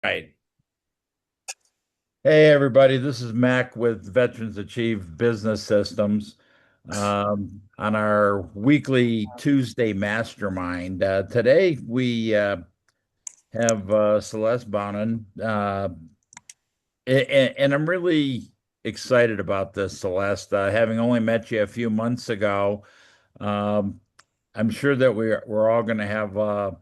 Right. Hey, everybody, this is Mac with Veterans Achieve Business Systems on our weekly Tuesday Mastermind. Today, we have Celeste Bonin, and I'm really excited about this, Celeste. Having only met you a few months ago, um, I'm sure that we're all going to have a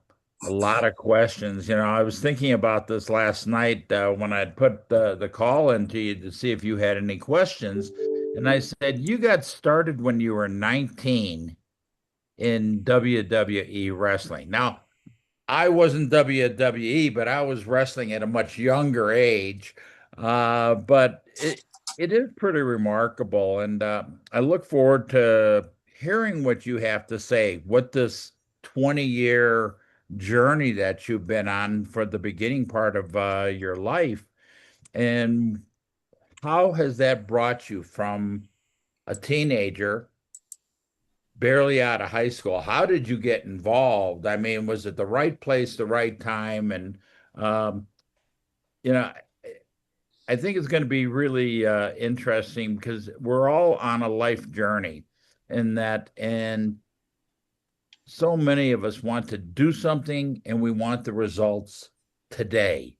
lot of questions. I was thinking about this last night when I'd put the call into you to see if you had any questions, and I said you got started when you were 19 in WWE wrestling. Now, I wasn't WWE, but I was wrestling at a much younger age. But it is pretty remarkable, and I look forward to hearing what you have to say. What this 20-year journey that you've been on for the beginning part of your life, and how has that brought you from a teenager barely out of high school? How did you get involved? I mean, was it the right place, the right time? And um, you know, I think it's going to be really interesting because we're all on a life journey in that, and so many of us want to do something and we want the results today.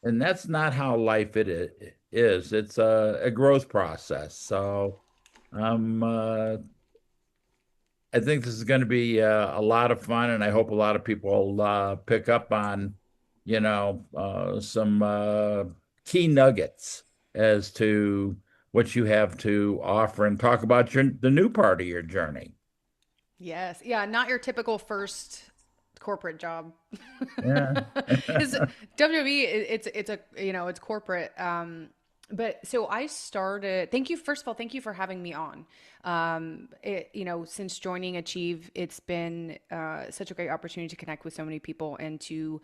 And that's not how life is. It's a growth process. So um, uh, I think this is going to be a lot of fun, and I hope a lot of people will pick up on, some key nuggets as to what you have to offer and talk about the new part of your journey. Yes. Yeah, not your typical first corporate job. Yeah. Is WWE it's a it's corporate. But so I started, thank you, first of all, thank you for having me on. Since joining Achieve, it's been such a great opportunity to connect with so many people and to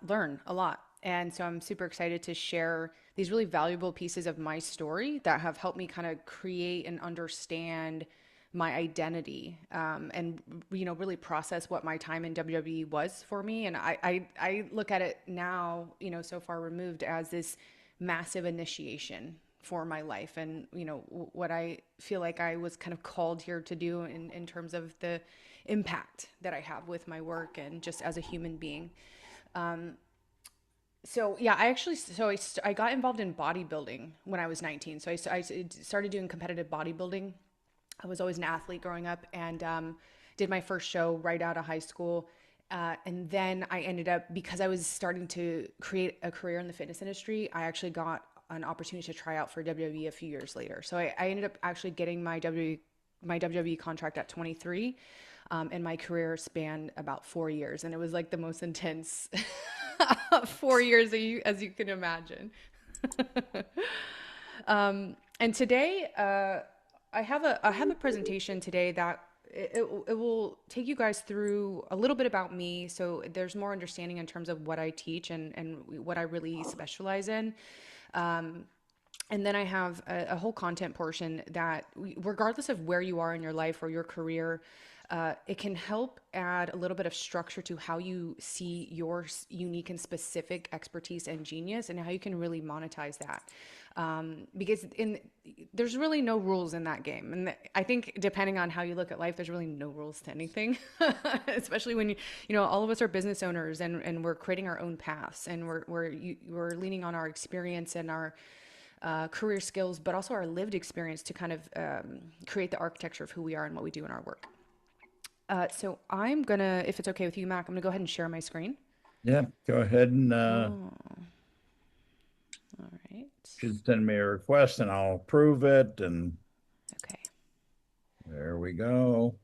learn a lot. And so I'm super excited to share these really valuable pieces of my story that have helped me kind of create and understand my identity, and really process what my time in WWE was for me. And I look at it now, so far removed, as this massive initiation for my life, and what I feel like I was kind of called here to do in terms of the impact that I have with my work and just as a human being. So yeah, I got involved in bodybuilding when I was 19. So I started doing competitive bodybuilding. I was always an athlete growing up, and did my first show right out of high school. And then I ended up, because I was starting to create a career in the fitness industry, I actually got an opportunity to try out for WWE a few years later. So I ended up actually getting my WWE contract at 23. And my career spanned about 4 years, and it was like the most intense 4 years as you can imagine. And today, I have a presentation today that it will take you guys through a little bit about me, so there's more understanding in terms of what I teach and what I really specialize in. And then I have a whole content portion that, regardless of where you are in your life or your career, it can help add a little bit of structure to how you see your unique and specific expertise and genius, and how you can really monetize that. Because there's really no rules in that game, and I think depending on how you look at life, there's really no rules to anything. Especially when all of us are business owners, and we're creating our own paths, and we're leaning on our experience and our career skills, but also our lived experience to kind of create the architecture of who we are and what we do in our work. So I'm gonna, if it's okay with you, Mac, I'm gonna go ahead and share my screen. Yeah, go ahead and Oh, all right. just send me a request and I'll approve it. And Okay, there we go.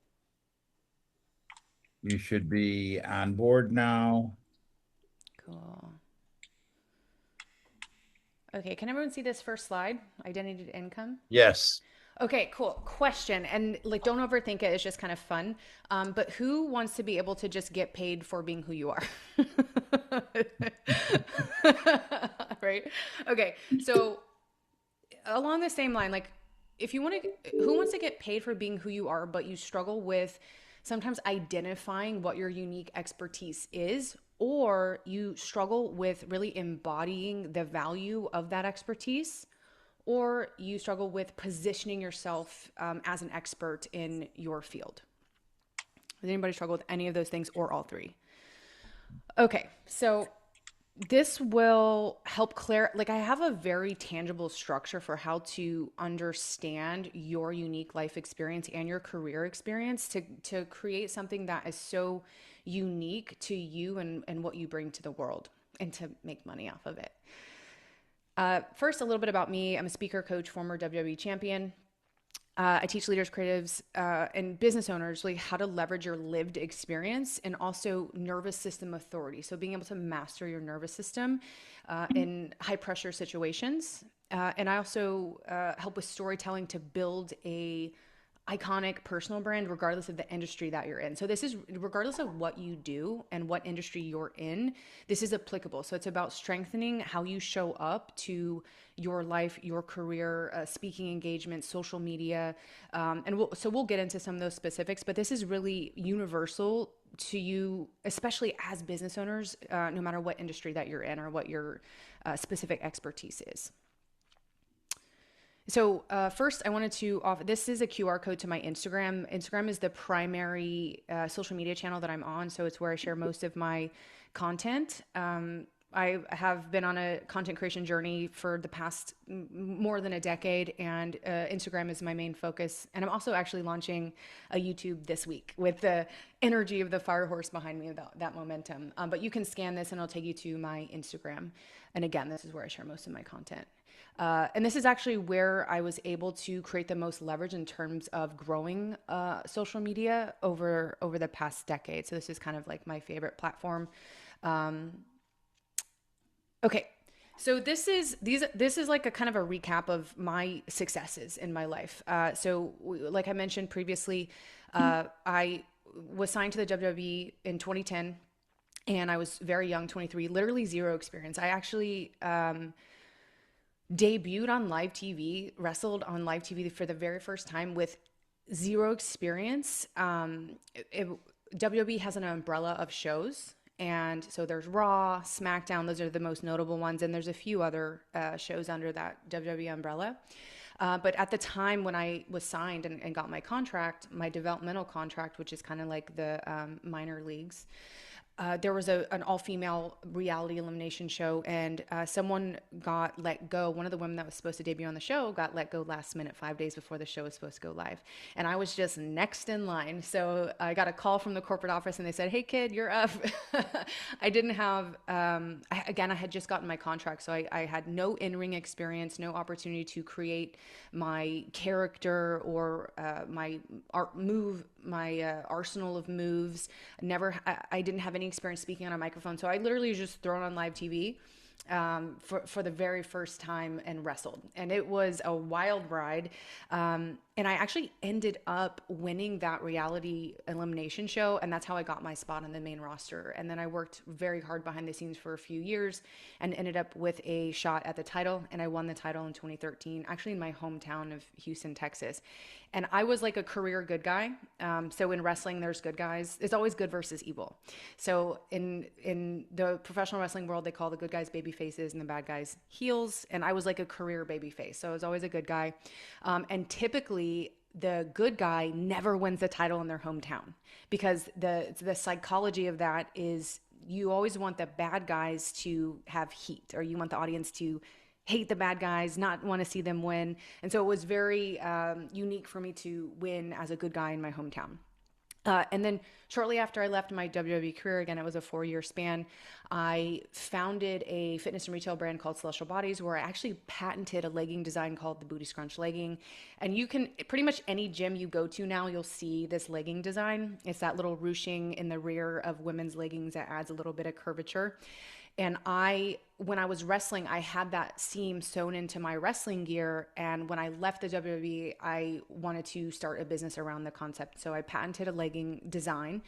You should be on board now. cool. Okay, can everyone see this first slide? Identity to income. Yes. Okay, cool. Question, and like, don't overthink it. It's just kind of fun. But who wants to be able to just get paid for being who you are? Right? Okay. So along the same line, like, if you want to, who wants to get paid for being who you are, but you struggle with sometimes identifying what your unique expertise is, or you struggle with really embodying the value of that expertise, or you struggle with positioning yourself as an expert in your field. Does anybody struggle with any of those things or all three? Okay, so this will help clear, like, I have a very tangible structure for how to understand your unique life experience and your career experience to create something that is so unique to you and what you bring to the world, and to make money off of it. First, a little bit about me. I'm a speaker, coach, former WWE champion. I teach leaders, creatives, and business owners really how to leverage your lived experience and also nervous system authority. So being able to master your nervous system in high pressure situations. And I also help with storytelling to build a iconic personal brand regardless of the industry that you're in. So this is regardless of what you do and what industry you're in, this is applicable. So it's about strengthening how you show up to your life, your career, speaking engagements, social media, and we'll get into some of those specifics, but this is really universal to you, especially as business owners, no matter what industry that you're in or what your specific expertise is. So first, I wanted to offer, this is a QR code to my Instagram. Instagram is the primary social media channel that I'm on, so it's where I share most of my content. I have been on a content creation journey for the past more than a decade, and Instagram is my main focus. And I'm also actually launching a YouTube this week with the energy of the fire horse behind me, that momentum. But you can scan this and it'll take you to my Instagram. And again, this is where I share most of my content. And this is actually where I was able to create the most leverage in terms of growing social media over the past decade. So this is kind of like my favorite platform. Okay, so this is like a kind of a recap of my successes in my life. Like I mentioned previously, I was signed to the WWE in 2010, and I was very young, 23, literally zero experience. I actually debuted on live TV, wrestled on live TV for the very first time with zero experience. WWE has an umbrella of shows. And so there's Raw, SmackDown, those are the most notable ones. And there's a few other shows under that WWE umbrella. But at the time when I was signed and got my contract, my developmental contract, which is kind of like the minor leagues, there was an all-female reality elimination show, and someone got let go. One of the women that was supposed to debut on the show got let go last minute, 5 days before the show was supposed to go live. And I was just next in line. So I got a call from the corporate office, and they said, "Hey, kid, you're up." I didn't have, I had just gotten my contract, so I had no in-ring experience, no opportunity to create my character or my arsenal of moves. I didn't have any experience speaking on a microphone. So I literally was just thrown on live TV for the very first time and wrestled. And it was a wild ride. And I actually ended up winning that reality elimination show. And that's how I got my spot on the main roster. And then I worked very hard behind the scenes for a few years and ended up with a shot at the title. And I won the title in 2013, actually in my hometown of Houston, Texas. And I was like a career good guy. So in wrestling, there's good guys. It's always good versus evil. So in the professional wrestling world, they call the good guys baby faces and the bad guys heels. And I was like a career baby face. So I was always a good guy. And typically, the good guy never wins the title in their hometown, because the psychology of that is you always want the bad guys to have heat, or you want the audience to hate the bad guys, not want to see them win. And so it was very unique for me to win as a good guy in my hometown. And then shortly after I left my WWE career, again, it was a 4-year span, I founded a fitness and retail brand called Celeste Bonin, where I actually patented a legging design called the Booty Scrunch Legging. And you can, pretty much any gym you go to now, you'll see this legging design. It's that little ruching in the rear of women's leggings that adds a little bit of curvature. And when I was wrestling, I had that seam sewn into my wrestling gear. And when I left the WWE, I wanted to start a business around the concept. So I patented a legging design.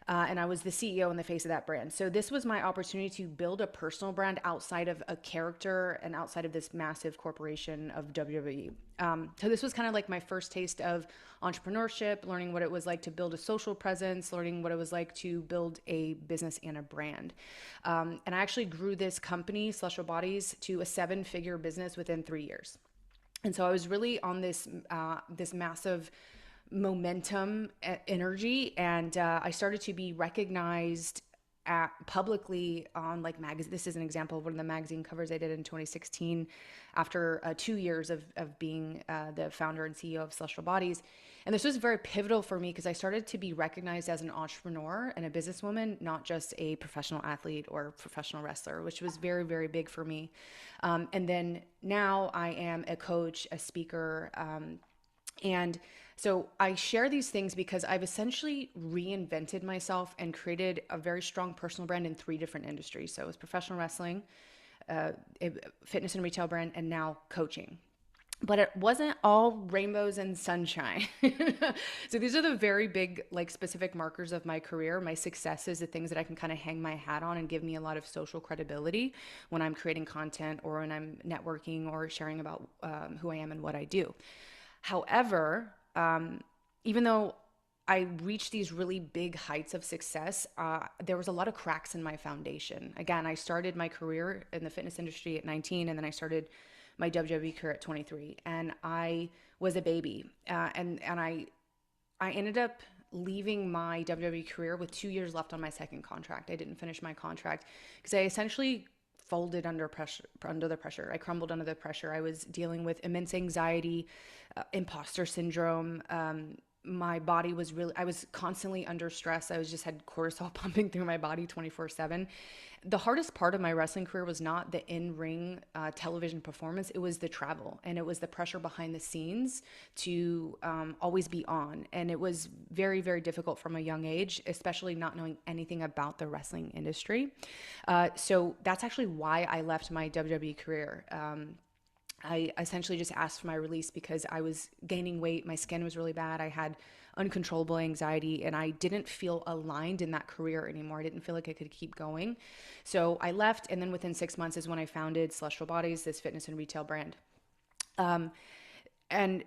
and I was the CEO and the face of that brand. So this was my opportunity to build a personal brand outside of a character and outside of this massive corporation of WWE. So this was kind of like my first taste of entrepreneurship, learning what it was like to build a social presence, learning what it was like to build a business and a brand. And I actually grew this company, Celestial Bodies, to a 7-figure business within 3 years. And so I was really on this massive momentum energy, and I started to be recognized publicly on like magazine. This is an example of one of the magazine covers I did in 2016 after 2 years of being the founder and CEO of Celestial Bodies. And this was very pivotal for me because I started to be recognized as an entrepreneur and a businesswoman, not just a professional athlete or professional wrestler, which was very, very big for me. And then now I am a coach, a speaker, and so I share these things because I've essentially reinvented myself and created a very strong personal brand in 3 different industries. So it was professional wrestling, uh, fitness and retail brand, and now coaching. But it wasn't all rainbows and sunshine. So these are the very big, like specific markers of my career, my successes, the things that I can kind of hang my hat on and give me a lot of social credibility when I'm creating content or when I'm networking or sharing about who I am and what I do. However, even though I reached these really big heights of success, there was a lot of cracks in my foundation. Again, I started my career in the fitness industry at 19, and then I started my WWE career at 23, and I was a baby, and I ended up leaving my WWE career with 2 years left on my second contract. I didn't finish my contract because I essentially folded under pressure, under the pressure. I crumbled under the pressure. I was dealing with immense anxiety, imposter syndrome. My body was really, I was constantly under stress. I was just had cortisol pumping through my body 24/7. The hardest part of my wrestling career was not the in-ring television performance. It was the travel, and it was the pressure behind the scenes to always be on. And it was very, very difficult from a young age, especially not knowing anything about the wrestling industry. So that's actually why I left my WWE career. I essentially just asked for my release because I was gaining weight. My skin was really bad. I had uncontrollable anxiety, and I didn't feel aligned in that career anymore. I didn't feel like I could keep going. So I left, and then within 6 months is when I founded Celestial Bodies, this fitness and retail brand. And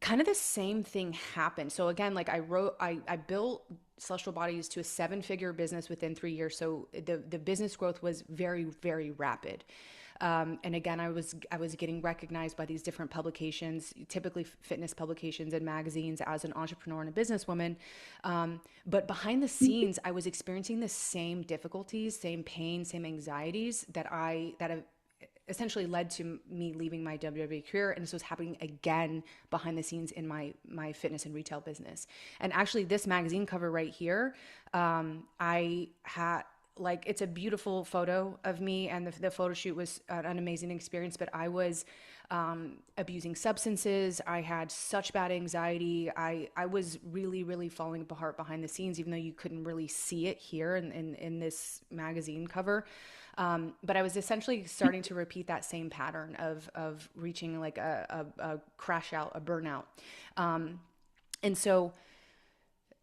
kind of the same thing happened. So again, like I built Celestial Bodies to a 7-figure business within 3 years. So the business growth was very, very rapid. And again, I was getting recognized by these different publications, typically fitness publications and magazines, as an entrepreneur and a businesswoman. But behind the scenes, I was experiencing the same difficulties, same pain, same anxieties that have essentially led to me leaving my WWE career, and this was happening again behind the scenes in my fitness and retail business. And actually, this magazine cover right here, I had, like, it's a beautiful photo of me, and the photo shoot was an amazing experience. But I was abusing substances. I had such bad anxiety. I was really, really falling apart behind the scenes, even though you couldn't really see it here in this magazine cover. But I was essentially starting to repeat that same pattern of reaching like a crash out, a burnout. And so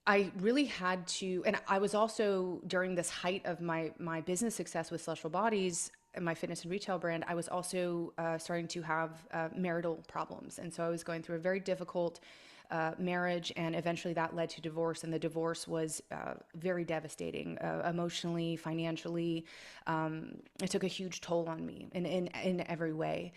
I really had to, and I was also during this height of my business success with Celestial Bodies and my fitness and retail brand, I was also starting to have marital problems, and so I was going through a very difficult marriage, and eventually that led to divorce. And the divorce was very devastating, emotionally, financially. It took a huge toll on me in every way.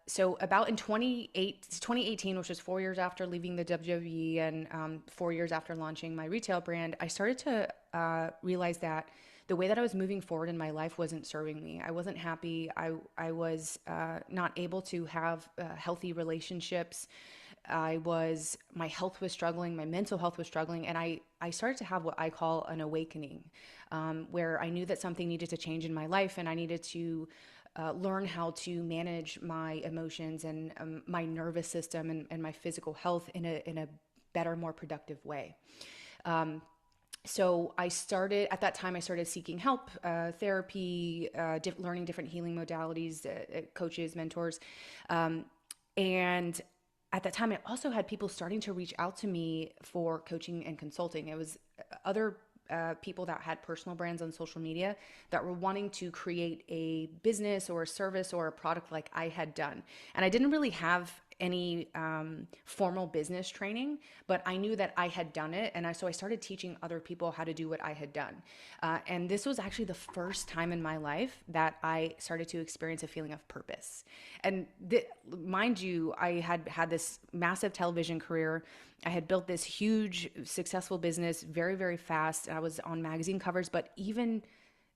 So about in 2018, which was 4 years after leaving the WWE and 4 years after launching my retail brand, I started to realize that the way that I was moving forward in my life wasn't serving me. I wasn't happy. I was not able to have healthy relationships. My health was struggling, my mental health was struggling, and I started to have what I call an awakening, where I knew that something needed to change in my life, and I needed to learn how to manage my emotions and my nervous system and my physical health in a better, more productive way. So at that time, I started seeking help, therapy, learning different healing modalities, coaches, mentors. And at that time, I also had people starting to reach out to me for coaching and consulting. It was other people that had personal brands on social media that were wanting to create a business or a service or a product like I had done. And I didn't really have any formal business training, but I knew that I had done it. And so I started teaching other people how to do what I had done. And this was actually the first time in my life that I started to experience a feeling of purpose. And mind you, I had had this massive television career. I had built this huge, successful business very, very fast. I was on magazine covers, but even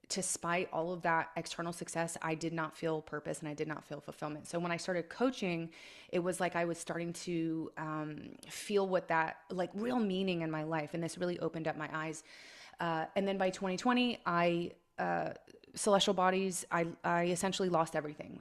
despite all of that external success, I did not feel purpose and I did not feel fulfillment. So when I started coaching, it was like I was starting to feel what that like real meaning in my life. And this really opened up my eyes. And then by 2020, celestial bodies, I essentially lost everything.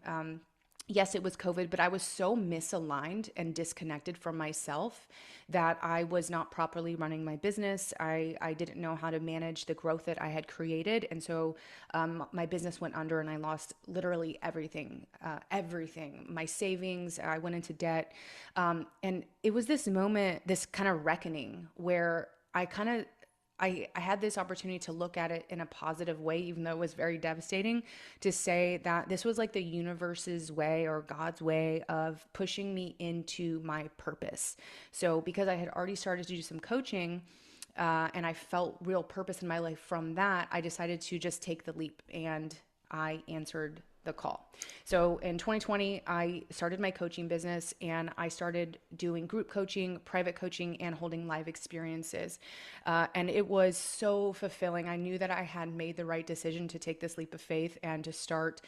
Yes, it was COVID, but I was so misaligned and disconnected from myself that I was not properly running my business. I didn't know how to manage the growth that I had created. And so my business went under and I lost literally everything, everything, my savings. I went into debt. And it was this moment, this kind of reckoning where I had this opportunity to look at it in a positive way, even though it was very devastating, to say that this was like the universe's way or God's way of pushing me into my purpose. So, because I had already started to do some coaching, and I felt real purpose in my life from that, I decided to just take the leap and I answered the call. So in 2020, I started my coaching business and I started doing group coaching, private coaching, and holding live experiences. And it was so fulfilling. I knew that I had made the right decision to take this leap of faith and to start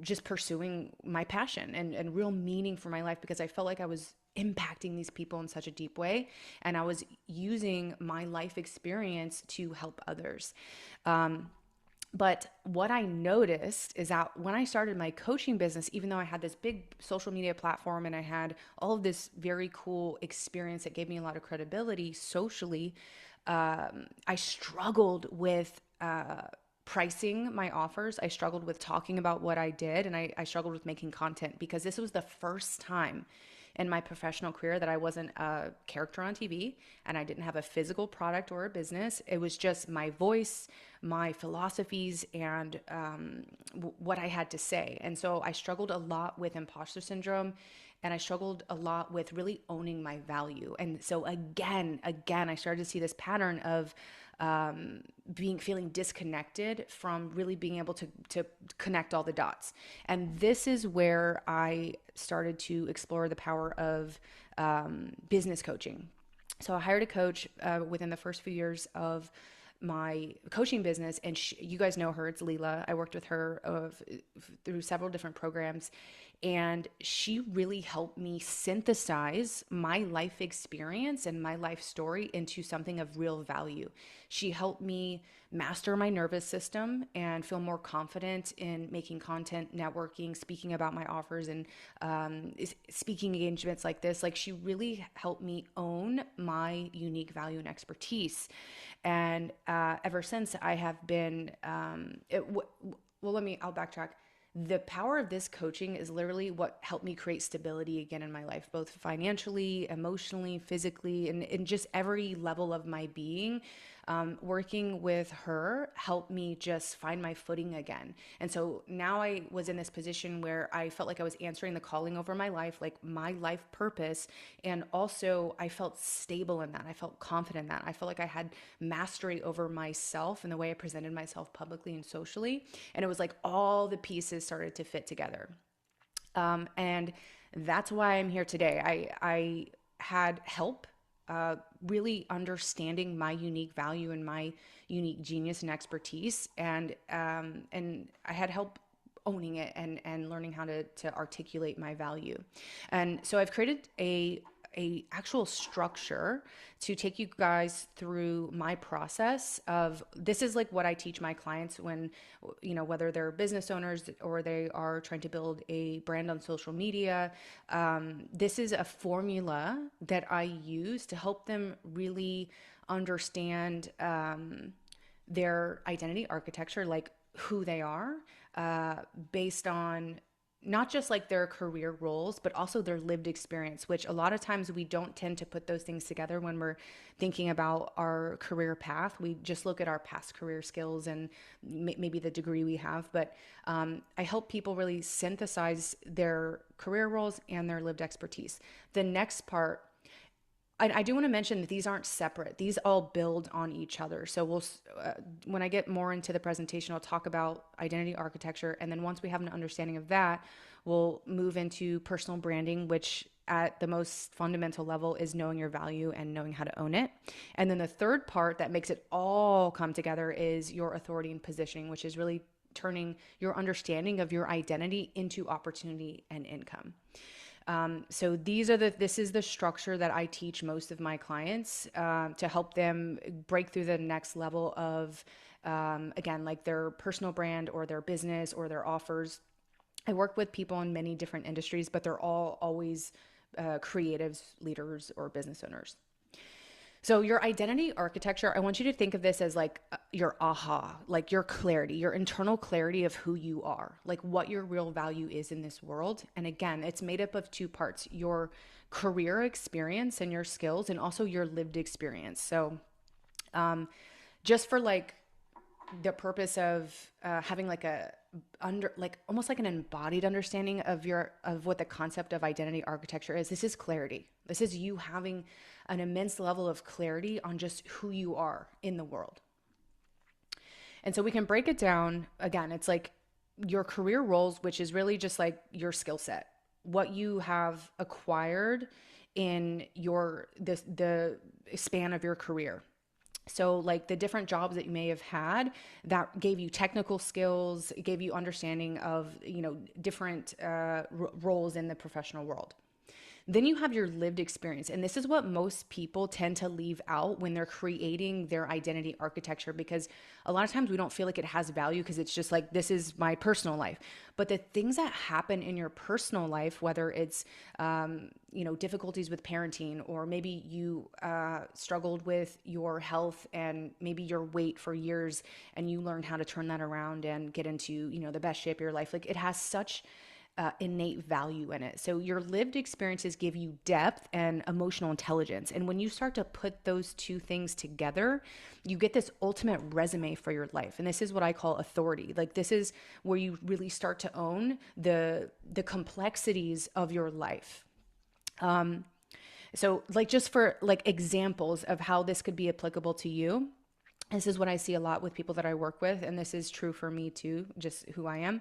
just pursuing my passion and real meaning for my life, because I felt like I was impacting these people in such a deep way. And I was using my life experience to help others. But what I noticed is that when I started my coaching business, even though I had this big social media platform and I had all of this very cool experience that gave me a lot of credibility socially, I struggled with pricing my offers. I struggled with talking about what I did, and I struggled with making content, because this was the first time in my professional career that I wasn't a character on TV and I didn't have a physical product or a business. It was just my voice, my philosophies, and what I had to say. And so I struggled a lot with imposter syndrome, and I struggled a lot with really owning my value. And so again, I started to see this pattern of feeling disconnected from really being able to connect all the dots. And this is where I started to explore the power of business coaching. So I hired a coach within the first few years of my coaching business, and you guys know her, it's Leela. I worked with her through several different programs, and she really helped me synthesize my life experience and my life story into something of real value. She helped me master my nervous system and feel more confident in making content, networking, speaking about my offers, and speaking engagements like this. Like, she really helped me own my unique value and expertise. And ever since, I have been, I'll backtrack. The power of this coaching is literally what helped me create stability again in my life, both financially, emotionally, physically, and in just every level of my being. Working with her helped me just find my footing again. And so now I was in this position where I felt like I was answering the calling over my life, like my life purpose. And also I felt stable in that. I felt confident in that. I felt like I had mastery over myself and the way I presented myself publicly and socially. And it was like all the pieces started to fit together. And that's why I'm here today. I had help really understanding my unique value and my unique genius and expertise, and I had help owning it and learning how to articulate my value. And so I've created a actual structure to take you guys through my process of, this is like what I teach my clients when, whether they're business owners or they are trying to build a brand on social media. This is a formula that I use to help them really understand their identity architecture, like who they are, based on not just like their career roles, but also their lived experience, which a lot of times we don't tend to put those things together when we're thinking about our career path. We just look at our past career skills and maybe the degree we have. But I help people really synthesize their career roles and their lived expertise. The next part, I do want to mention that these aren't separate. These all build on each other. So when I get more into the presentation, I'll talk about identity architecture, and then once we have an understanding of that, we'll move into personal branding, which at the most fundamental level is knowing your value and knowing how to own it. And then the third part that makes it all come together is your authority and positioning, which is really turning your understanding of your identity into opportunity and income. So this is the structure that I teach most of my clients to help them break through the next level of, again, like their personal brand or their business or their offers. I work with people in many different industries, but they're all always creatives, leaders, or business owners. So, your identity architecture, I want you to think of this as like your aha, like your clarity, your internal clarity of who you are, like what your real value is in this world. And again, it's made up of two parts: your career experience and your skills, and also your lived experience. So, just for like the purpose of having like a under like almost like an embodied understanding of what the concept of identity architecture is, this is clarity. This is you having an immense level of clarity on just who you are in the world. And so we can break it down. Again, it's like your career roles, which is really just like your skill set, what you have acquired in the span of your career. So, like the different jobs that you may have had that gave you technical skills, gave you understanding of, different roles in the professional world. Then you have your lived experience. And this is what most people tend to leave out when they're creating their identity architecture, because a lot of times we don't feel like it has value because it's just like, this is my personal life. But the things that happen in your personal life, whether it's, difficulties with parenting, or maybe you struggled with your health and maybe your weight for years, and you learned how to turn that around and get into, the best shape of your life. Like, it has such innate value in it. So your lived experiences give you depth and emotional intelligence. And when you start to put those two things together, you get this ultimate resume for your life. And this is what I call authority. Like, this is where you really start to own the complexities of your life. So like, just for like examples of how this could be applicable to you, this is what I see a lot with people that I work with, and this is true for me too, just who I am.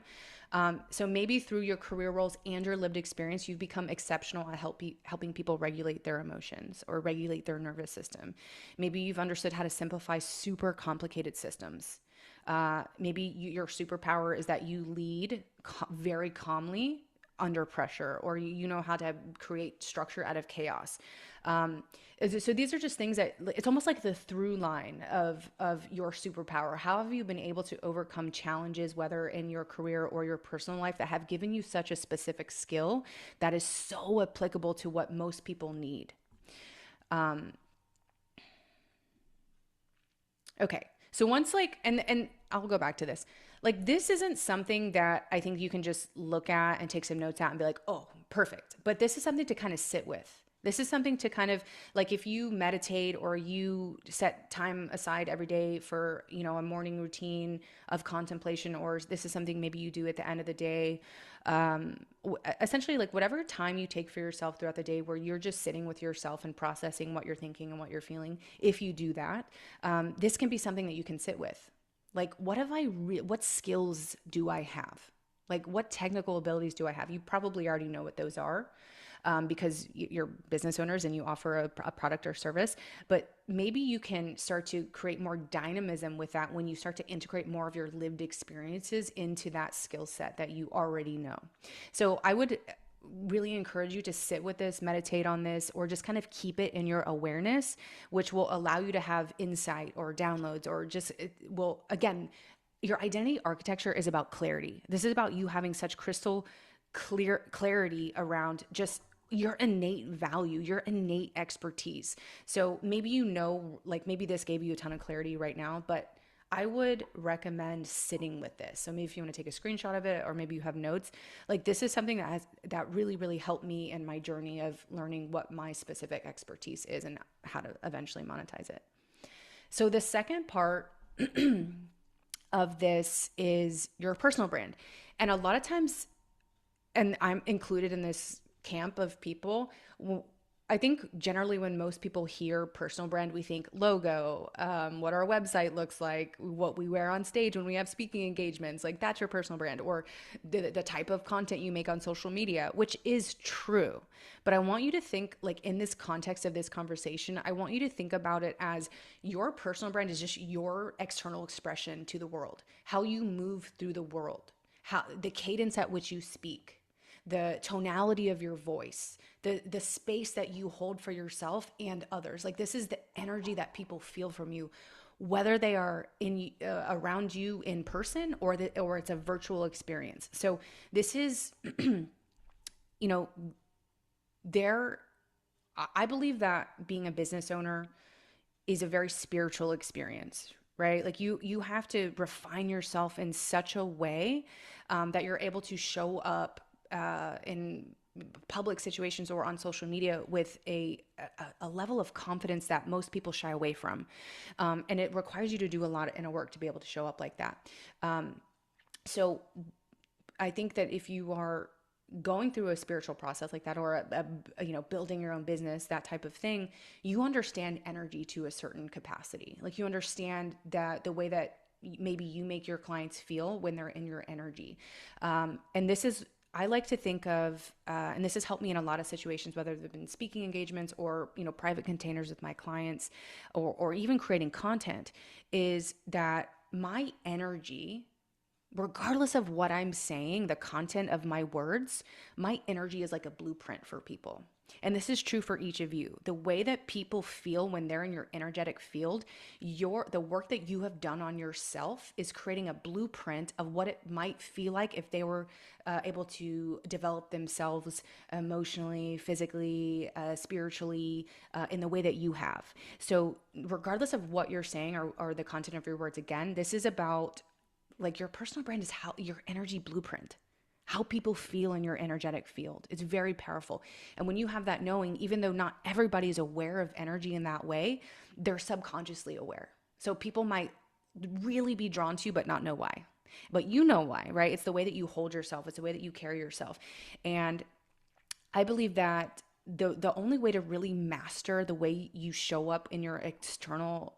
So maybe through your career roles and your lived experience, you've become exceptional at helping people regulate their emotions or regulate their nervous system. Maybe you've understood how to simplify super complicated systems. Maybe your superpower is that you lead very calmly under pressure, or you know how to create structure out of chaos. So these are just things that it's almost like the through line of your superpower. How have you been able to overcome challenges, whether in your career or your personal life, that have given you such a specific skill that is so applicable to what most people need? Okay. So once, like, and I'll go back to this. Like, this isn't something that I think you can just look at and take some notes out and be like, "Oh, perfect." But this is something to kind of sit with. This is something to kind of, like, if you meditate or you set time aside every day for, a morning routine of contemplation, or this is something maybe you do at the end of the day. Essentially, like, whatever time you take for yourself throughout the day where you're just sitting with yourself and processing what you're thinking and what you're feeling, if you do that, this can be something that you can sit with. Like, what skills do I have? Like, what technical abilities do I have? You probably already know what those are, because you're business owners and you offer a product or service. But maybe you can start to create more dynamism with that when you start to integrate more of your lived experiences into that skill set that you already know. So I would really encourage you to sit with this, meditate on this, or just kind of keep it in your awareness, which will allow you to have insight or downloads, or just, it will, again, your identity architecture is about clarity. This is about you having such crystal clear clarity around just your innate value, your innate expertise. So maybe, like, maybe this gave you a ton of clarity right now, but I would recommend sitting with this. So maybe if you want to take a screenshot of it, or maybe you have notes, like this is something that really, really helped me in my journey of learning what my specific expertise is and how to eventually monetize it. So the second part of this is your personal brand. And a lot of times, and I'm included in this camp of people, I think generally when most people hear personal brand, we think logo, what our website looks like, what we wear on stage when we have speaking engagements, like that's your personal brand, or the type of content you make on social media, which is true. But I want you to think, like in this context of this conversation, I want you to think about it as your personal brand is just your external expression to the world, how you move through the world, how the cadence at which you speak, the tonality of your voice, the space that you hold for yourself and others. Like this is the energy that people feel from you, whether they are in around you in person or it's a virtual experience. So this is, you know, there. I believe that being a business owner is a very spiritual experience, right? Like you have to refine yourself in such a way that you're able to show up in public situations or on social media with a level of confidence that most people shy away from. And it requires you to do a lot of inner work to be able to show up like that. So I think that if you are going through a spiritual process like that, or building your own business, that type of thing, you understand energy to a certain capacity. Like you understand that the way that maybe you make your clients feel when they're in your energy. And this is, I like to think of, and this has helped me in a lot of situations, whether they've been speaking engagements or, private containers with my clients, or even creating content, is that my energy, regardless of what I'm saying, the content of my words, my energy is like a blueprint for people. And this is true for each of you. The way that people feel when they're in your energetic field, the work that you have done on yourself is creating a blueprint of what it might feel like if they were able to develop themselves emotionally, physically, spiritually, in the way that you have. So regardless of what you're saying or the content of your words, again, this is about, like, your personal brand is how your energy blueprint, how people feel in your energetic field. It's very powerful. And when you have that knowing, even though not everybody is aware of energy in that way, they're subconsciously aware. So people might really be drawn to you, but not know why. But you know why, right? It's the way that you hold yourself. It's the way that you carry yourself. And I believe that the only way to really master the way you show up in your external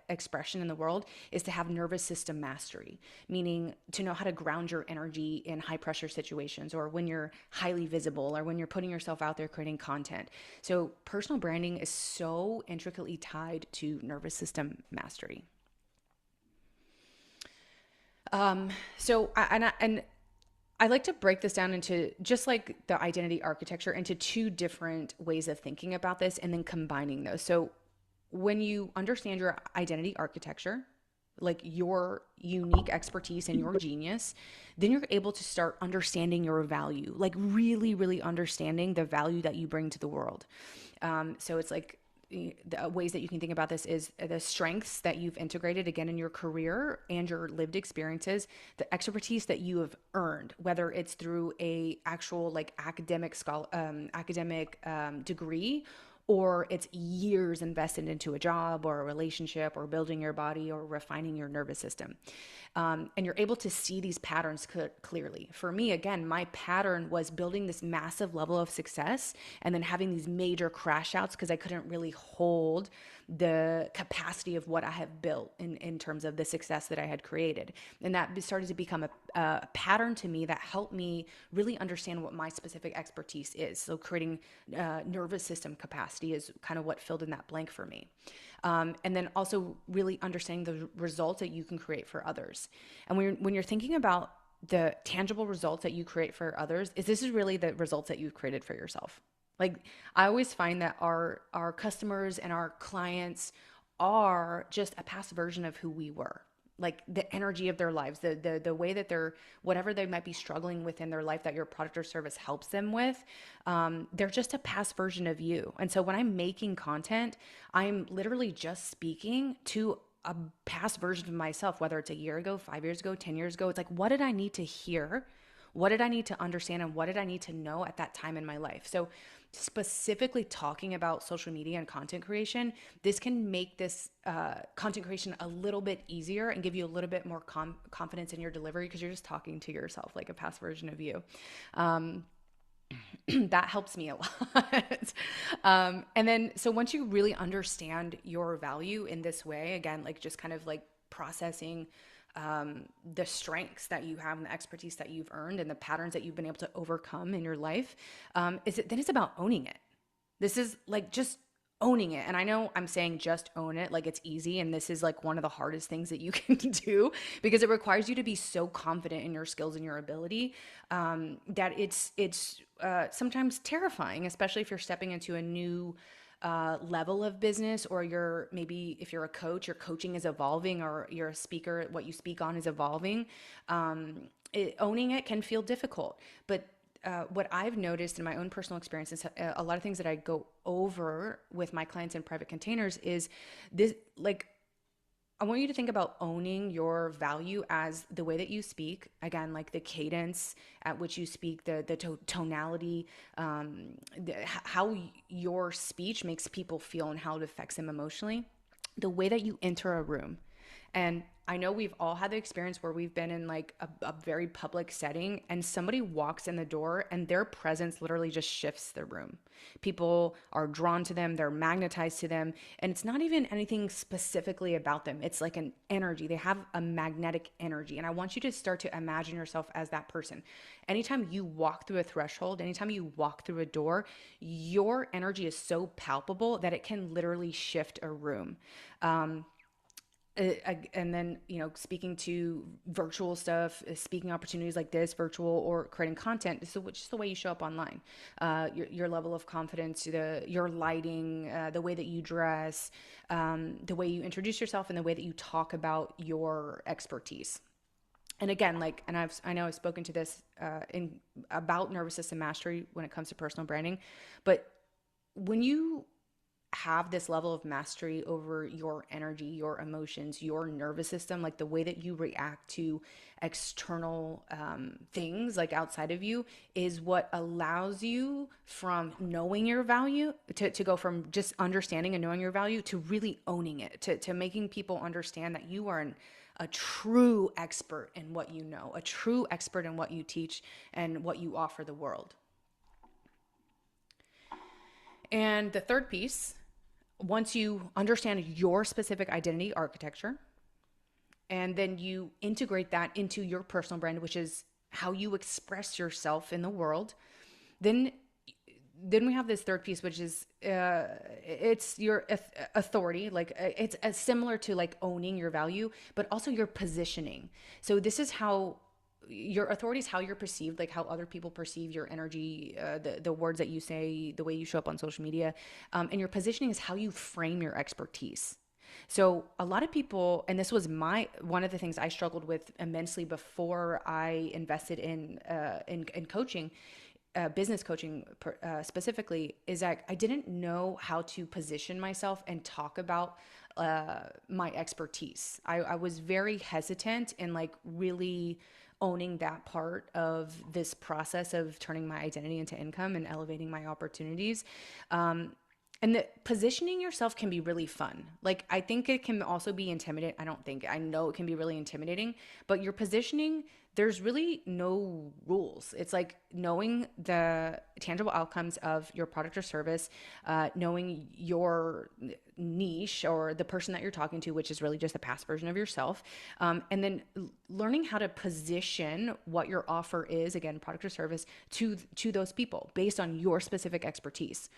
expression in the world is to have nervous system mastery, meaning to know how to ground your energy in high pressure situations, or when you're highly visible, or when you're putting yourself out there creating content. So personal branding is so intricately tied to nervous system mastery. So and I like to break this down into, just like the identity architecture, into two different ways of thinking about this and then combining those. So when you understand your identity architecture, like your unique expertise and your genius, then you're able to start understanding your value, like really, really understanding the value that you bring to the world. So it's like, the ways that you can think about this is the strengths that you've integrated again in your career and your lived experiences, the expertise that you have earned, whether it's through a actual like academic degree, or it's years invested into a job or a relationship or building your body or refining your nervous system. And you're able to see these patterns clearly. For me, again, my pattern was building this massive level of success and then having these major crash outs because I couldn't really hold the capacity of what I have built in terms of the success that I had created. And that started to become a pattern to me that helped me really understand what my specific expertise is. So creating nervous system capacity is kind of what filled in that blank for me. And then also really understanding the results that you can create for others. And when you're thinking about the tangible results that you create for others, this is really the results that you've created for yourself. Like, I always find that our customers and our clients are just a past version of who we were. Like the energy of their lives, the way that they're, whatever they might be struggling with in their life that your product or service helps them with, they're just a past version of you. And so when I'm making content, I'm literally just speaking to a past version of myself, whether it's a year ago, 5 years ago, 10 years ago. It's like, what did I need to hear? What did I need to understand? And what did I need to know at that time in my life? So, specifically talking about social media and content creation, this can make this content creation a little bit easier and give you a little bit more confidence in your delivery because you're just talking to yourself like a past version of you. That helps me a lot. And then, so once you really understand your value in this way, again, like just kind of like processing the strengths that you have and the expertise that you've earned and the patterns that you've been able to overcome in your life, then it's about owning it. This is like just owning it. And I know I'm saying just own it, like it's easy. And this is like one of the hardest things that you can do because it requires you to be so confident in your skills and your ability that it's sometimes terrifying, especially if you're stepping into a new level of business, or you're maybe if you're a coach, your coaching is evolving, or you're a speaker, what you speak on is evolving. Owning it can feel difficult, but what I've noticed in my own personal experiences, a lot of things that I go over with my clients in private containers is this, like, I want you to think about owning your value as the way that you speak. Again, like the cadence at which you speak, the tonality, how your speech makes people feel and how it affects them emotionally, the way that you enter a room. And I know we've all had the experience where we've been in like a very public setting and somebody walks in the door and their presence literally just shifts the room. People are drawn to them, they're magnetized to them, and it's not even anything specifically about them. It's like an energy. They have a magnetic energy. And I want you to start to imagine yourself as that person. Anytime you walk through a threshold, anytime you walk through a door, your energy is so palpable that it can literally shift a room. And then, speaking to virtual stuff, speaking opportunities like this, virtual or creating content, so just the way you show up online, your level of confidence, your lighting, the way that you dress, the way you introduce yourself, and the way that you talk about your expertise. And again, like, and I know I've spoken to this in about nervous system mastery when it comes to personal branding, but when you have this level of mastery over your energy, your emotions, your nervous system, like the way that you react to external things like outside of you, is what allows you from knowing your value to go from just understanding and knowing your value to really owning it, to making people understand that you are a true expert in what you know, a true expert in what you teach and what you offer the world. And the third piece, once you understand your specific identity architecture, and then you integrate that into your personal brand, which is how you express yourself in the world, then we have this third piece, which is it's your authority. Like it's similar to like owning your value, but also your positioning. So this is how your authority is how you're perceived, like how other people perceive your energy, the words that you say, the way you show up on social media, and your positioning is how you frame your expertise. So a lot of people, and this was one of the things I struggled with immensely before I invested in coaching, business coaching specifically, is that I didn't know how to position myself and talk about my expertise. I was very hesitant in like really owning that part of this process of turning my identity into income and elevating my opportunities. And the positioning yourself can be really fun. Like, I think it can also be intimidating. I know it can be really intimidating, but your positioning, there's really no rules. It's like knowing the tangible outcomes of your product or service, knowing your niche or the person that you're talking to, which is really just a past version of yourself. And then learning how to position what your offer is, again, product or service, to those people based on your specific expertise.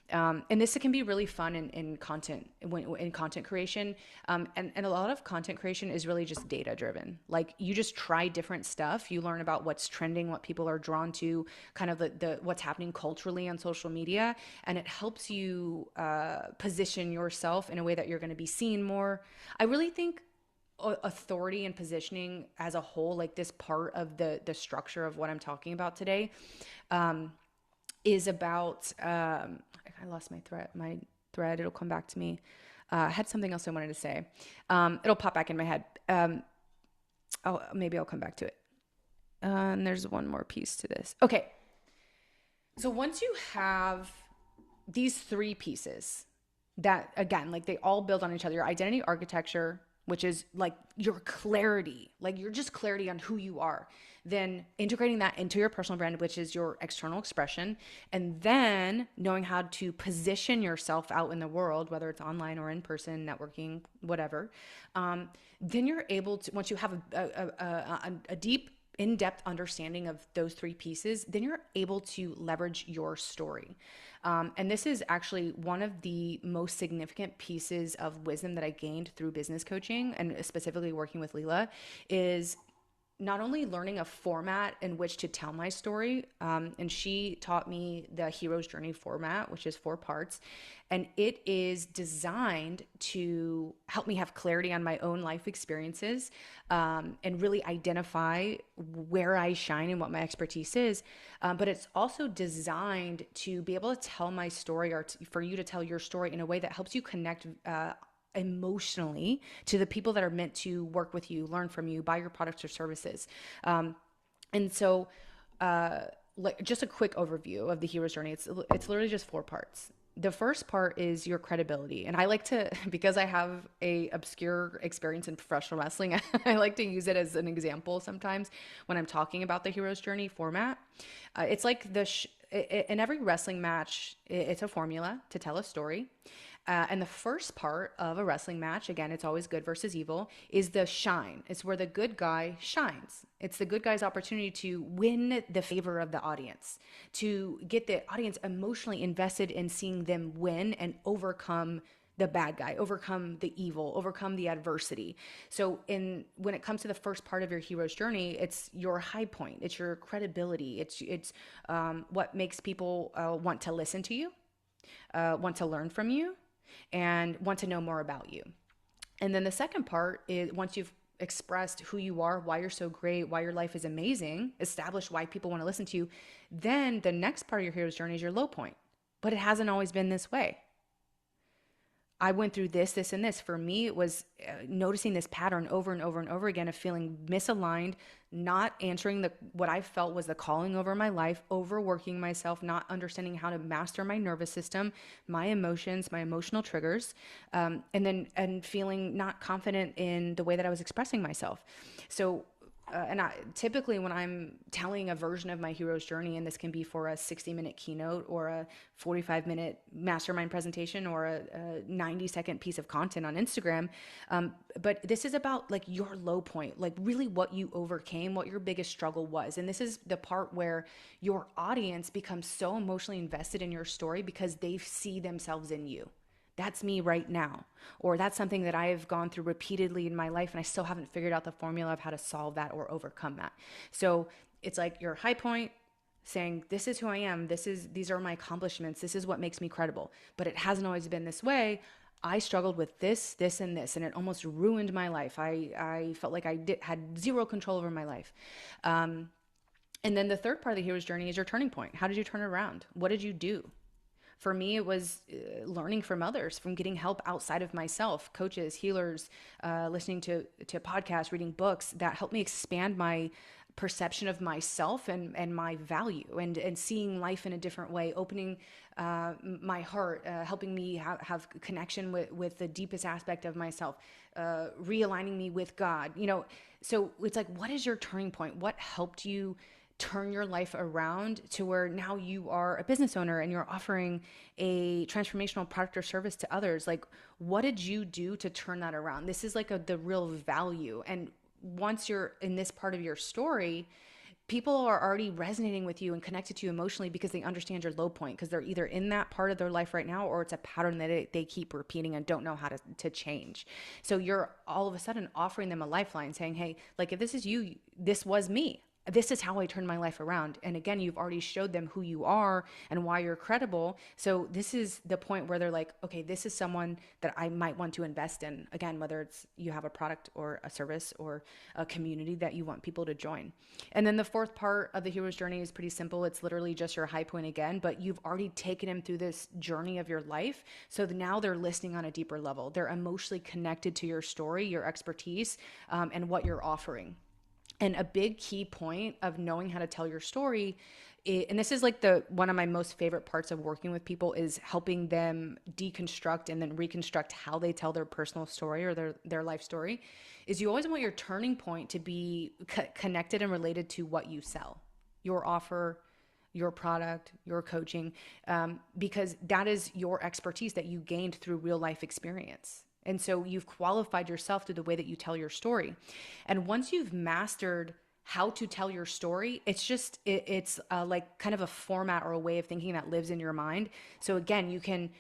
And this can be really fun in content, in content creation. And a lot of content creation is really just data driven. Like, you just try different stuff. You learn about what's trending, what people are drawn to, kind of the what's happening culturally on social media. And it helps you position yourself in a way that you're going to be seen more. I really think authority and positioning as a whole, like this part of the structure of what I'm talking about today, is about I lost my thread. It'll come back to me. I had something else I wanted to say. It'll pop back in my head. Maybe I'll come back to it. And there's one more piece to this. Okay. So once you have these three pieces that, again, like they all build on each other, your identity architecture, which is like your clarity, like you're just clarity on who you are, then integrating that into your personal brand, which is your external expression, and then knowing how to position yourself out in the world, whether it's online or in person, networking, whatever. Then you're able to, once you have a deep, in-depth understanding of those three pieces, then you're able to leverage your story. And this is actually one of the most significant pieces of wisdom that I gained through business coaching, and specifically working with Leela, is not only learning a format in which to tell my story, and she taught me the hero's journey format, which is 4 parts, and it is designed to help me have clarity on my own life experiences, and really identify where I shine and what my expertise is. But it's also designed to be able to tell my story, or for you to tell your story in a way that helps you connect emotionally to the people that are meant to work with you, learn from you, buy your products or services. And so, like just a quick overview of the hero's journey. It's literally just 4 parts. The first part is your credibility. And I like to, because I have a obscure experience in professional wrestling, I like to use it as an example sometimes when I'm talking about the hero's journey format. It's like in every wrestling match, it's a formula to tell a story. And the first part of a wrestling match, again, it's always good versus evil, is the shine. It's where the good guy shines. It's the good guy's opportunity to win the favor of the audience, to get the audience emotionally invested in seeing them win and overcome the bad guy, overcome the evil, overcome the adversity. So when it comes to the first part of your hero's journey, it's your high point, it's your credibility, it's what makes people want to listen to you, want to learn from you, and want to know more about you. And then the second part is, once you've expressed who you are, why you're so great, why your life is amazing, establish why people want to listen to you, then the next part of your hero's journey is your low point. But it hasn't always been this way. I went through this, and this. For me, it was noticing this pattern over and over and over again of feeling misaligned, not answering what I felt was the calling over my life, overworking myself, not understanding how to master my nervous system, my emotions, my emotional triggers, and feeling not confident in the way that I was expressing myself. So typically when I'm telling a version of my hero's journey, and this can be for a 60-minute keynote or a 45-minute mastermind presentation or a 90-second piece of content on Instagram, but this is about like your low point, like really what you overcame, what your biggest struggle was. And this is the part where your audience becomes so emotionally invested in your story because they see themselves in you. That's me right now. Or that's something that I've gone through repeatedly in my life, and I still haven't figured out the formula of how to solve that or overcome that. So it's like your high point, saying, this is who I am. These are my accomplishments. This is what makes me credible. But it hasn't always been this way. I struggled with this, and this, and it almost ruined my life. I felt like had zero control over my life. And then the third part of the hero's journey is your turning point. How did you turn it around? What did you do? For me, it was learning from others, from getting help outside of myself, coaches, healers, listening to podcasts, reading books that helped me expand my perception of myself and my value, and seeing life in a different way, opening my heart, helping me have connection with the deepest aspect of myself, realigning me with God. So it's like, what is your turning point? What helped you turn your life around to where now you are a business owner and you're offering a transformational product or service to others? Like, what did you do to turn that around? This is like the real value. And once you're in this part of your story, people are already resonating with you and connected to you emotionally because they understand your low point, because they're either in that part of their life right now, or it's a pattern that they keep repeating and don't know how to change. So you're all of a sudden offering them a lifeline, saying, hey, like, if this is you, this was me. this is how I turned my life around. And again, you've already showed them who you are and why you're credible. So this is the point where they're like, okay, this is someone that I might want to invest in. Again, whether it's you have a product or a service or a community that you want people to join. And then the fourth part of the hero's journey is pretty simple. It's literally just your high point again, but you've already taken them through this journey of your life. So now they're listening on a deeper level. They're emotionally connected to your story, your expertise, and what you're offering. And a big key point of knowing how to tell your story, and this is like the one of my most favorite parts of working with people, is helping them deconstruct and then reconstruct how they tell their personal story or their life story, is you always want your turning point to be connected and related to what you sell, your offer, your product, your coaching, because that is your expertise that you gained through real life experience. And so you've qualified yourself through the way that you tell your story. And once you've mastered how to tell your story, it's like kind of a format or a way of thinking that lives in your mind. So again, you can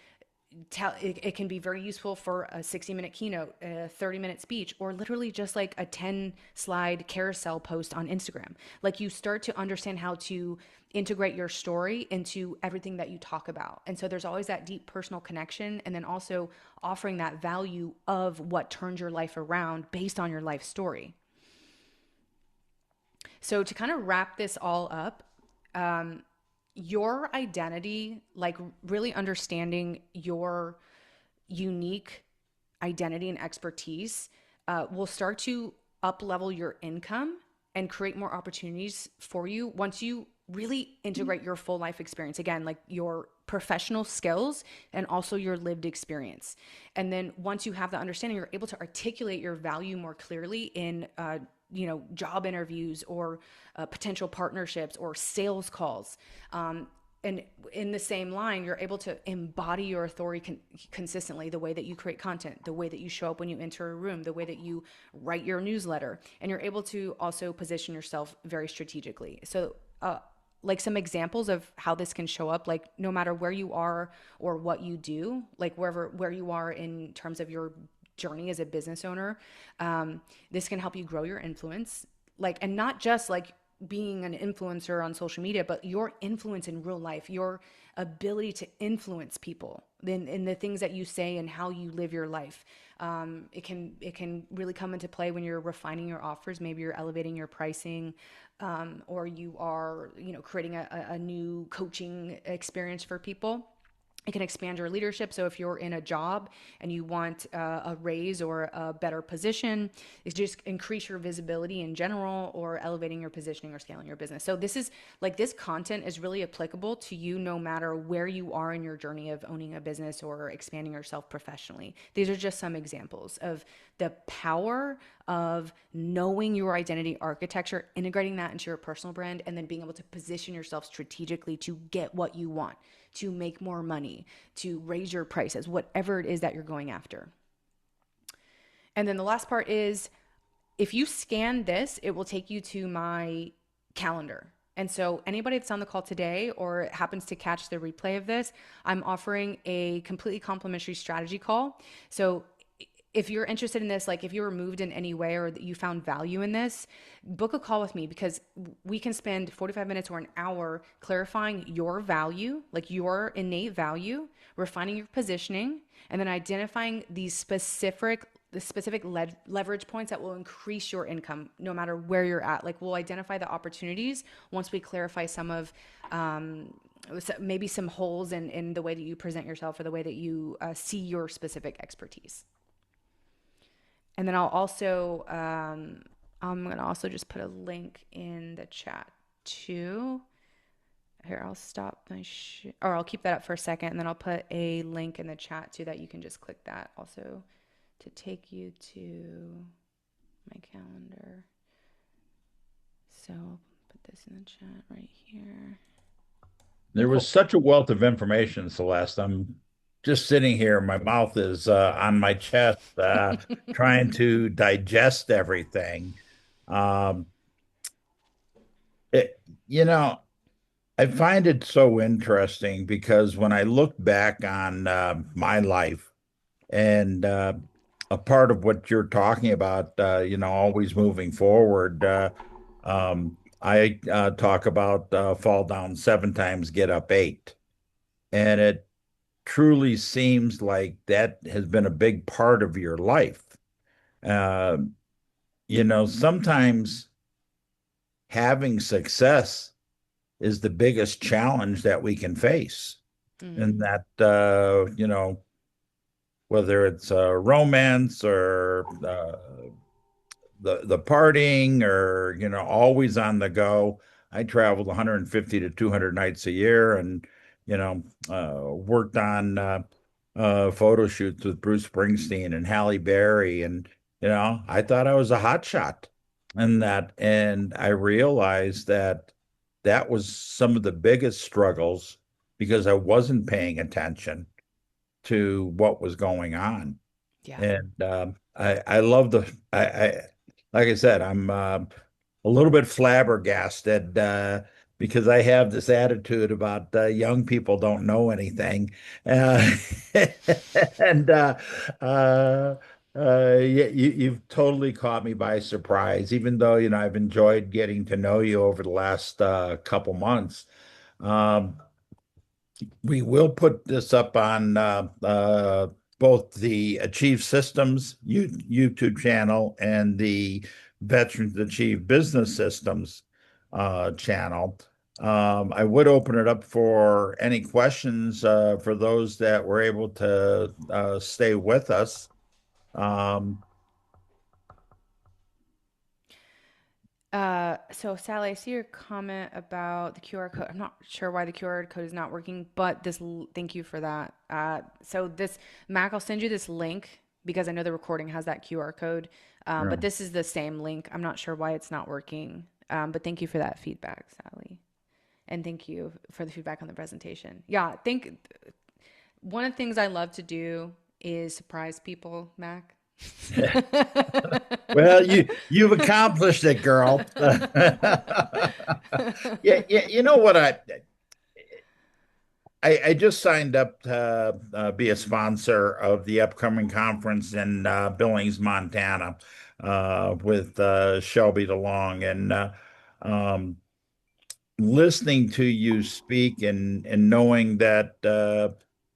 tell it can be very useful for a 60-minute keynote, a 30-minute speech, or literally just like a 10-slide carousel post on Instagram. Like you start to understand how to integrate your story into everything that you talk about. And so there's always that deep personal connection, and then also offering that value of what turns your life around based on your life story. So to kind of wrap this all up, your identity, like really understanding your unique identity and expertise, will start to up level your income and create more opportunities for you once you really integrate your full life experience. Again, like your professional skills and also your lived experience. And then once you have the understanding, you're able to articulate your value more clearly in job interviews or potential partnerships or sales calls. And in the same line, you're able to embody your authority consistently, the way that you create content, the way that you show up when you enter a room, the way that you write your newsletter, and you're able to also position yourself very strategically. So like some examples of how this can show up, like no matter where you are or what you do, like where you are in terms of your journey as a business owner, this can help you grow your influence, like, and not just like being an influencer on social media, but your influence in real life, your ability to influence people in the things that you say and how you live your life. It can really come into play when you're refining your offers. Maybe you're elevating your pricing, or you are, creating a new coaching experience for people. It can expand your leadership. So if you're in a job and you want a raise or a better position, it's just increase your visibility in general, or elevating your positioning or scaling your business. So this content is really applicable to you no matter where you are in your journey of owning a business or expanding yourself professionally. These are just some examples of the power of knowing your identity architecture, integrating that into your personal brand, and then being able to position yourself strategically to get what you want, to make more money, to raise your prices, whatever it is that you're going after. And then the last part is, if you scan this, it will take you to my calendar. And so anybody that's on the call today or happens to catch the replay of this, I'm offering a completely complimentary strategy call. So if you're interested in this, like if you were moved in any way or that you found value in this, book a call with me, because we can spend 45 minutes or an hour clarifying your value, like your innate value, refining your positioning, and then identifying these specific leverage points that will increase your income no matter where you're at. Like we'll identify the opportunities once we clarify some of maybe some holes in the way that you present yourself or the way that you see your specific expertise. And then I'm going to also just put a link in the chat too. Here, I'll stop or I'll keep that up for a second, and then I'll put a link in the chat too that you can just click that also to take you to my calendar. So I'll put this in the chat right here. There Cool. was such a wealth of information, Celeste. I'm just sitting here, my mouth is on my chest, trying to digest everything. Um, it, you know, I find it so interesting because when I look back on my life and a part of what you're talking about, always moving forward. I talk about fall down 7 times, get up 8. And it truly seems like that has been a big part of your life. Uh, sometimes having success is the biggest challenge that we can face. And Mm, that, whether it's romance or the partying or always on the go. I traveled 150 to 200 nights a year, and worked on photo shoots with Bruce Springsteen and Halle Berry, and I thought I was a hot shot, and I realized that that was some of the biggest struggles because I wasn't paying attention to what was going on. yeah. And I love like I said, I'm a little bit flabbergasted because I have this attitude about young people don't know anything, uh, and uh, you've totally caught me by surprise. Even though I've enjoyed getting to know you over the last couple months. Um, we will put this up on both the Achieve Systems YouTube channel and the Veterans Achieve Business Systems channel. I would open it up for any questions for those that were able to stay with us. Um, So Sally, I see your comment about the QR code. I'm not sure why the QR code is not working, but thank you for that. So this, Mac, I'll send you this link because I know the recording has that QR code. But yeah. this is the same link. I'm not sure why it's not working. But thank you for that feedback, Sally. And thank you for the feedback on the presentation. Yeah, I think one of the things I love to do is surprise people, Mac. Well, you've accomplished it, girl. Yeah, yeah. You know what I just signed up to be a sponsor of the upcoming conference in Billings, Montana, with Shelby DeLong, and um, listening to you speak and knowing that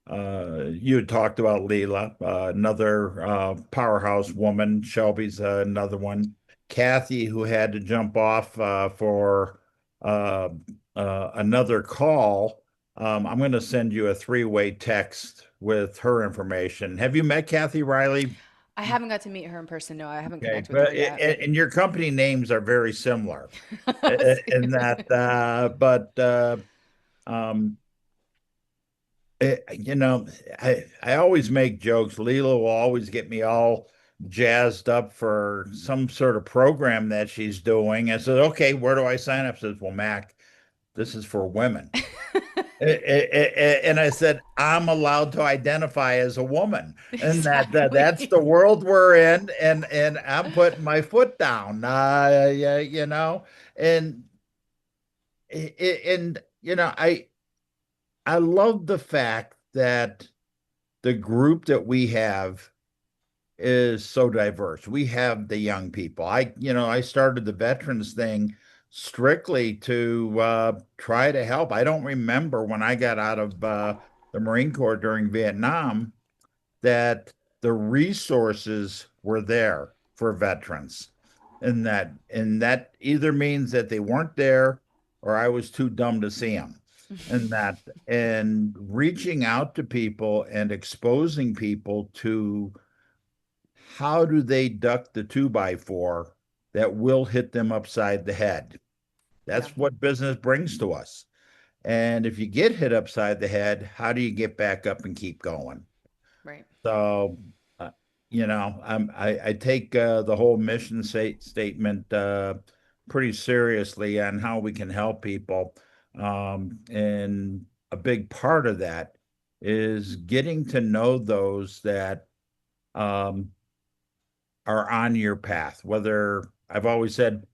you had talked about Leela, another powerhouse woman. Shelby's another one. Kathy, who had to jump off for uh, another call. I'm going to send you a three-way text with her information. Have you met Kathy Riley? I haven't got to meet her in person. No, I haven't Okay, connected with but her yet. and your company names are very similar in that, but um, you know, I always make jokes. Leela will always get me all jazzed up for some sort of program that she's doing. I said, "Okay, where do I sign up?" She says, "Well, Mac, this is for women." And I said, "I'm allowed to identify as a woman, and that's the Exactly. world we're in, and I'm putting my foot down." Yeah, and and I love the fact that the group that we have is so diverse. We have the young people. I started the veterans thing strictly to try to help. I don't remember when I got out of the Marine Corps during Vietnam that the resources were there for veterans. And that either means that they weren't there or I was too dumb to see them. And reaching out to people and exposing people to how do they duck the 2x4 that will hit them upside the head. Yeah, That's what business brings to us. And if you get hit upside the head, how do you get back up and keep going? right. So, I take the whole mission statement pretty seriously on how we can help people. And a big part of that is getting to know those that um, are on your path. Whether I've always said,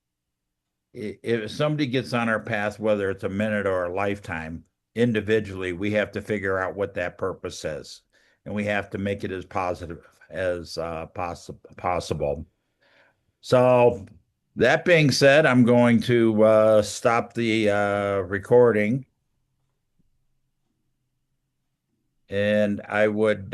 if somebody gets on our path, whether it's a minute or a lifetime, individually, we have to figure out what that purpose is, and we have to make it as positive as possible. So That being said, I'm going to stop the recording, and I would